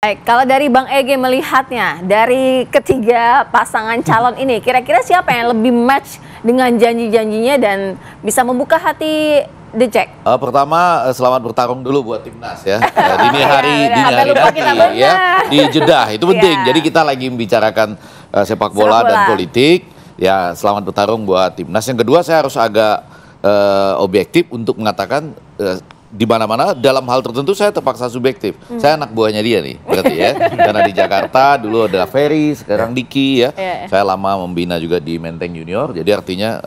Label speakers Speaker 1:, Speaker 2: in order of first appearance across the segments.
Speaker 1: Baik, kalau dari Bang Ege melihatnya, dari ketiga pasangan calon ini, kira-kira siapa yang lebih match dengan janji-janjinya dan bisa membuka hati The Jack?
Speaker 2: Pertama, selamat bertarung dulu buat timnas ya. Dini hari nanti ya, di Jeddah, itu penting. Jadi kita lagi membicarakan sepak bola dan politik. Ya, selamat bertarung buat timnas. Yang kedua, saya harus agak objektif untuk mengatakan di mana-mana dalam hal tertentu saya terpaksa subjektif. Saya anak buahnya dia nih, berarti ya. Karena di Jakarta dulu ada Ferry, sekarang Diki ya. Saya lama membina juga di Menteng Junior, jadi artinya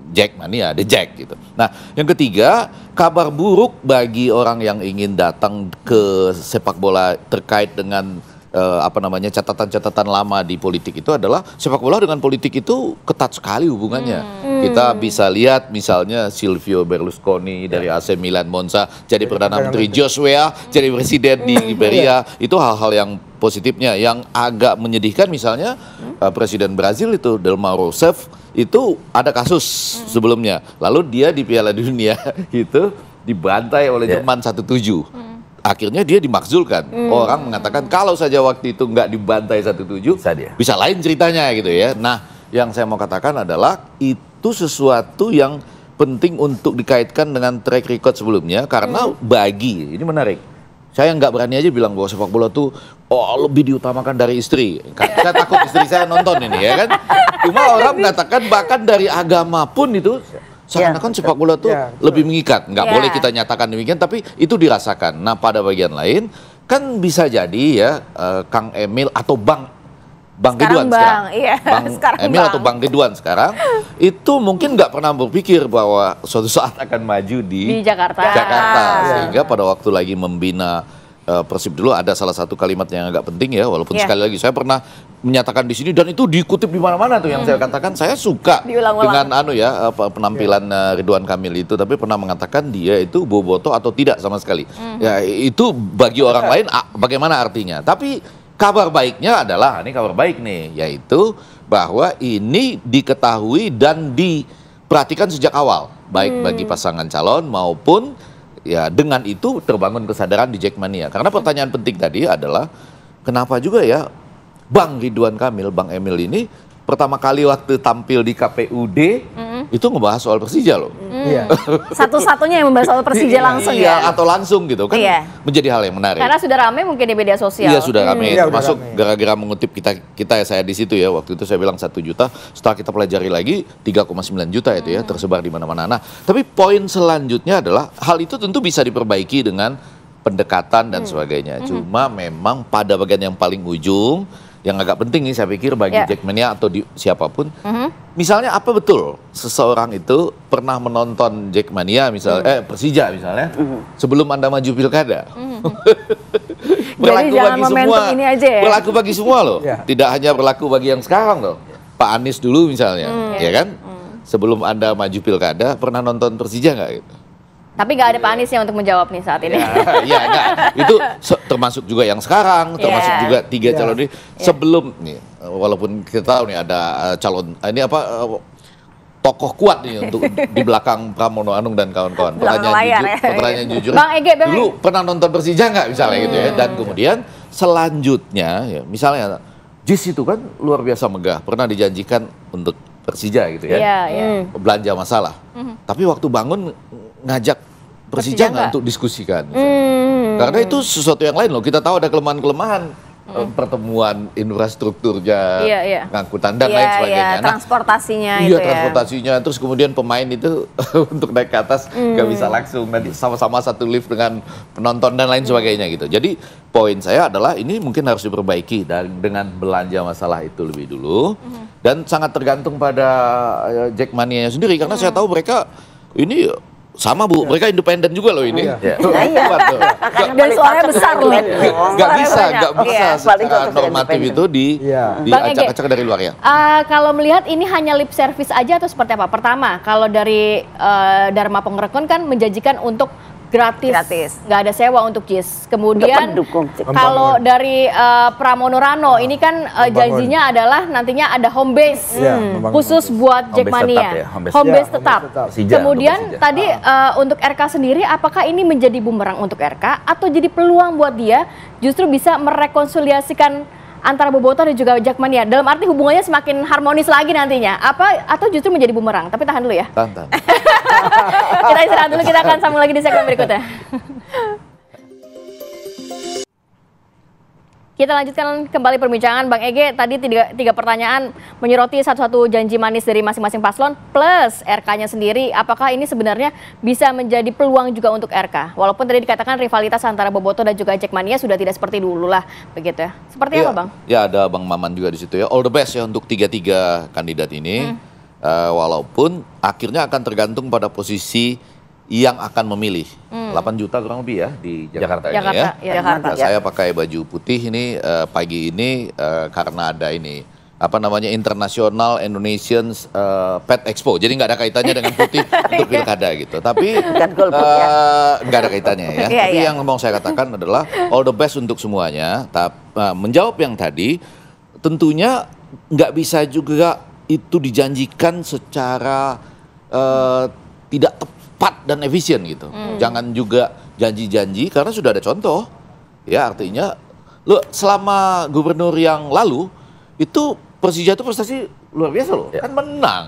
Speaker 2: Jack mania, The Jack gitu. Nah, yang ketiga, kabar buruk bagi orang yang ingin datang ke sepak bola terkait dengan catatan-catatan lama di politik itu adalah sepak bola dengan politik itu ketat sekali hubungannya. Kita bisa lihat misalnya Silvio Berlusconi dari AC Milan Monza jadi Perdana Menteri, Joshua jadi presiden di Liberia. Itu hal-hal yang positifnya. Yang agak menyedihkan misalnya presiden Brazil itu Dilma Rousseff itu ada kasus sebelumnya. Lalu dia di Piala Dunia itu dibantai oleh Jerman 1-7. Akhirnya dia dimakzulkan. Orang mengatakan kalau saja waktu itu nggak dibantai 1-7, bisa lain ceritanya gitu ya. Nah, yang saya mau katakan adalah itu sesuatu yang penting untuk dikaitkan dengan track record sebelumnya karena ini menarik. Saya nggak berani aja bilang bahwa sepak bola tuh lebih diutamakan dari istri. Saya takut istri saya nonton ini ya kan. Cuma orang mengatakan bahkan dari agama pun itu seakan-akan sepak bola tuh lebih mengikat. Nggak boleh kita nyatakan demikian, tapi itu dirasakan. Nah, pada bagian lain, kan bisa jadi ya Kang Emil atau Bang Ridwan sekarang. Emil atau Bang Ridwan sekarang, itu mungkin nggak pernah berpikir bahwa suatu saat akan maju di Jakarta. Sehingga pada waktu lagi membina Persib dulu ada salah satu kalimat yang agak penting ya, walaupun sekali lagi saya pernah menyatakan di sini dan itu dikutip di mana-mana tuh yang saya katakan saya suka dengan penampilan Ridwan Kamil itu, tapi pernah mengatakan dia itu bobotoh atau tidak sama sekali. Ya itu bagi orang lain bagaimana artinya. Tapi kabar baiknya adalah ini kabar baik nih, yaitu bahwa ini diketahui dan diperhatikan sejak awal, baik bagi pasangan calon maupun ya dengan itu terbangun kesadaran di Jackmania. Karena pertanyaan penting tadi adalah kenapa juga ya Bang Ridwan Kamil, Bang Emil ini pertama kali waktu tampil di KPUD itu ngebahas soal Persija loh.
Speaker 1: Satu-satunya yang membahas soal Persija langsung
Speaker 2: atau langsung gitu kan menjadi hal yang menarik.
Speaker 1: Karena sudah ramai mungkin di media sosial.
Speaker 2: Iya sudah ramai, termasuk gara-gara mengutip kita saya di situ ya, waktu itu saya bilang 1 juta, setelah kita pelajari lagi 3,9 juta itu ya tersebar di mana-mana. Nah, tapi poin selanjutnya adalah hal itu tentu bisa diperbaiki dengan pendekatan dan sebagainya. Cuma memang pada bagian yang paling ujung yang agak penting nih saya pikir bagi Jackmania atau siapapun, misalnya apa betul seseorang itu pernah menonton Jackmania misalnya, Persija misalnya, sebelum Anda maju pilkada. Berlaku bagi semua, ini aja ya? Berlaku bagi semua loh, tidak hanya berlaku bagi yang sekarang loh. Pak Anies dulu misalnya, ya kan, sebelum Anda maju pilkada pernah nonton Persija nggak gitu?
Speaker 1: Tapi nggak ada Pak Aniesnya untuk menjawab nih saat ini.
Speaker 2: Ya enggak. Itu termasuk juga yang sekarang, termasuk juga 3 calon ini. Sebelum nih, walaupun kita tahu nih ada calon, ini tokoh kuat nih untuk di belakang Pramono Anung dan kawan-kawan. Pertanyaan jujur.
Speaker 1: Bang Ege,
Speaker 2: dulu pernah nonton Persija nggak misalnya gitu ya. Dan kemudian selanjutnya, ya, misalnya JIS itu kan luar biasa megah. Pernah dijanjikan untuk Persija gitu ya. Belanja masalah. Tapi waktu bangun ngajak Persija nggak untuk diskusikan. Karena itu sesuatu yang lain loh. Kita tahu ada kelemahan-kelemahan pertemuan infrastrukturnya, angkutan dan lain sebagainya.
Speaker 1: Transportasinya
Speaker 2: transportasinya. Terus kemudian pemain itu untuk naik ke atas nggak bisa langsung. Nanti sama-sama satu lift dengan penonton dan lain sebagainya gitu. Jadi poin saya adalah ini mungkin harus diperbaiki dengan belanja masalah itu lebih dulu. Dan sangat tergantung pada Jackmania sendiri. Karena saya tahu mereka ini sama Bu, mereka independen juga loh ini.
Speaker 1: Dan suaranya besar loh.
Speaker 2: Nggak bisa secara normatif itu diacak-acak dari luar ya.
Speaker 1: Kalau melihat ini hanya lip service aja atau seperti apa? Pertama, kalau dari Dharma Pengrekon kan menjanjikan untuk gratis. Nggak ada sewa untuk JIS. Kemudian kalau dari Pramono Rano ini kan janjinya adalah nantinya ada home base khusus buat Jackmania. Home base tetap. Kemudian tadi untuk RK sendiri, apakah ini menjadi bumerang untuk RK atau jadi peluang buat dia justru bisa merekonsiliasikan antara Bobotoh dan juga Jackmania, dalam arti hubungannya semakin harmonis lagi nantinya, atau justru menjadi bumerang? Tapi tahan dulu ya.
Speaker 2: Tahan.
Speaker 1: Kita istirahat dulu, kita akan sambung lagi di segmen berikutnya. Kita lanjutkan kembali perbincangan. Bang Ege, tadi tiga pertanyaan menyoroti satu-satu janji manis dari masing-masing paslon plus RK-nya sendiri. Apakah ini sebenarnya bisa menjadi peluang juga untuk RK? Walaupun tadi dikatakan rivalitas antara Bobotoh dan juga Jackmania sudah tidak seperti dulu lah, begitu ya. Seperti apa, Bang?
Speaker 2: Ya, ada Bang Maman juga di situ ya. All the best ya untuk tiga kandidat ini. Walaupun akhirnya akan tergantung pada posisi yang akan memilih. 8 juta kurang lebih ya di Jakarta ini ya.
Speaker 1: Jakarta.
Speaker 2: Saya pakai baju putih ini pagi ini karena ada ini International Indonesian Pet Expo. Jadi nggak ada kaitannya dengan putih untuk pilkada gitu. Tapi nggak ada kaitannya ya. Tapi yang mau saya katakan adalah all the best untuk semuanya. Menjawab yang tadi, tentunya nggak bisa juga itu dijanjikan secara tidak tepat dan efisien gitu. Jangan juga janji-janji karena sudah ada contoh. Ya artinya selama gubernur yang lalu itu Persija itu prestasi luar biasa loh. Kan menang.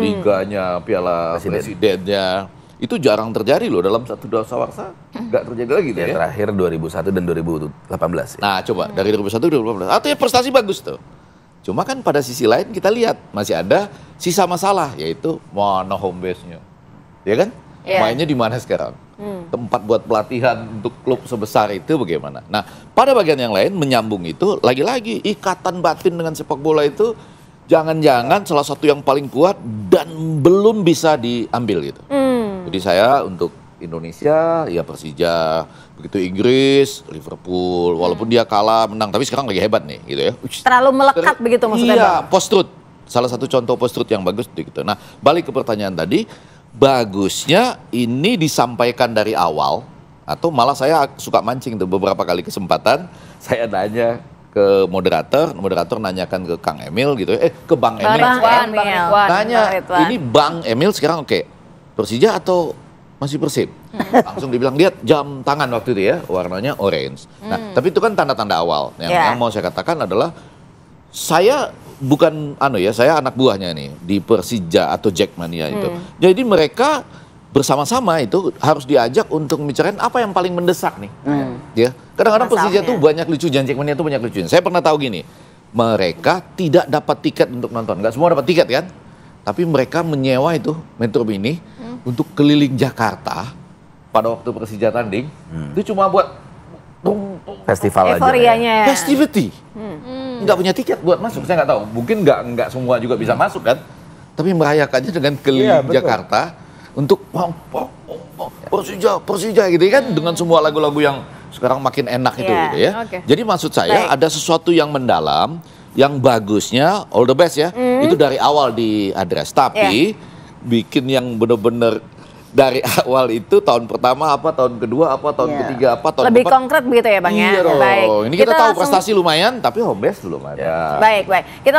Speaker 2: Liganya, Piala Presidennya. Itu jarang terjadi loh dalam satu dasawarsa. Nggak terjadi lagi tuh ya.
Speaker 3: Terakhir 2001 dan 2018.
Speaker 2: Nah coba dari 2001 ke 2018. Artinya prestasi bagus tuh. Cuma kan pada sisi lain kita lihat masih ada sisa masalah, yaitu mana home base-nya. Ya kan? Mainnya di mana sekarang? Tempat buat pelatihan untuk klub sebesar itu bagaimana? Nah, pada bagian yang lain menyambung itu, lagi-lagi ikatan batin dengan sepak bola itu jangan-jangan salah satu yang paling kuat dan belum bisa diambil gitu. Jadi saya untuk Indonesia, ya Persija, begitu Inggris, Liverpool, walaupun dia kalah menang, tapi sekarang lagi hebat nih gitu ya.
Speaker 1: Terlalu melekat begitu maksudnya?
Speaker 2: Iya, post-truth. Salah satu contoh post-truth yang bagus gitu. Nah, balik ke pertanyaan tadi, bagusnya ini disampaikan dari awal, atau malah saya suka mancing tuh beberapa kali kesempatan, saya nanya ke moderator nanyakan ke Kang Emil gitu, ke Bang Emil sekarang, tanya, ini Bang Emil sekarang oke, Persija atau masih Persib? Langsung dibilang, lihat jam tangan waktu itu ya, warnanya orange. Nah, tapi itu kan tanda-tanda awal. Yang mau saya katakan adalah, saya bukan saya anak buahnya nih di Persija atau Jackmania itu. Jadi mereka bersama-sama itu harus diajak untuk membicarakan apa yang paling mendesak nih. Ya, kadang-kadang Persija tuh banyak lucu, Jackmania tuh banyak lucunya. Saya pernah tahu gini, mereka tidak dapat tiket untuk nonton, nggak semua dapat tiket kan? Tapi mereka menyewa itu Metro Mini untuk keliling Jakarta pada waktu Persija tanding. Itu cuma buat
Speaker 3: festival
Speaker 1: euforianya.
Speaker 2: Festivity. Nggak punya tiket buat masuk, saya nggak tahu. Mungkin nggak semua juga bisa masuk kan. Tapi merayakannya dengan keliling Jakarta untuk Persija gitu kan, dengan semua lagu-lagu yang sekarang makin enak itu gitu ya. Jadi maksud saya ada sesuatu yang mendalam, yang bagusnya all the best ya. Itu dari awal diadres, tapi bikin yang benar-benar dari awal itu tahun pertama apa, tahun kedua apa, tahun ketiga apa, tahun
Speaker 1: lebih konkret begitu ya Bang ya.
Speaker 2: Iya dong.
Speaker 1: Baik.
Speaker 2: Ini kita tahu prestasi lumayan, tapi home base belum ada.
Speaker 1: Baik. Kita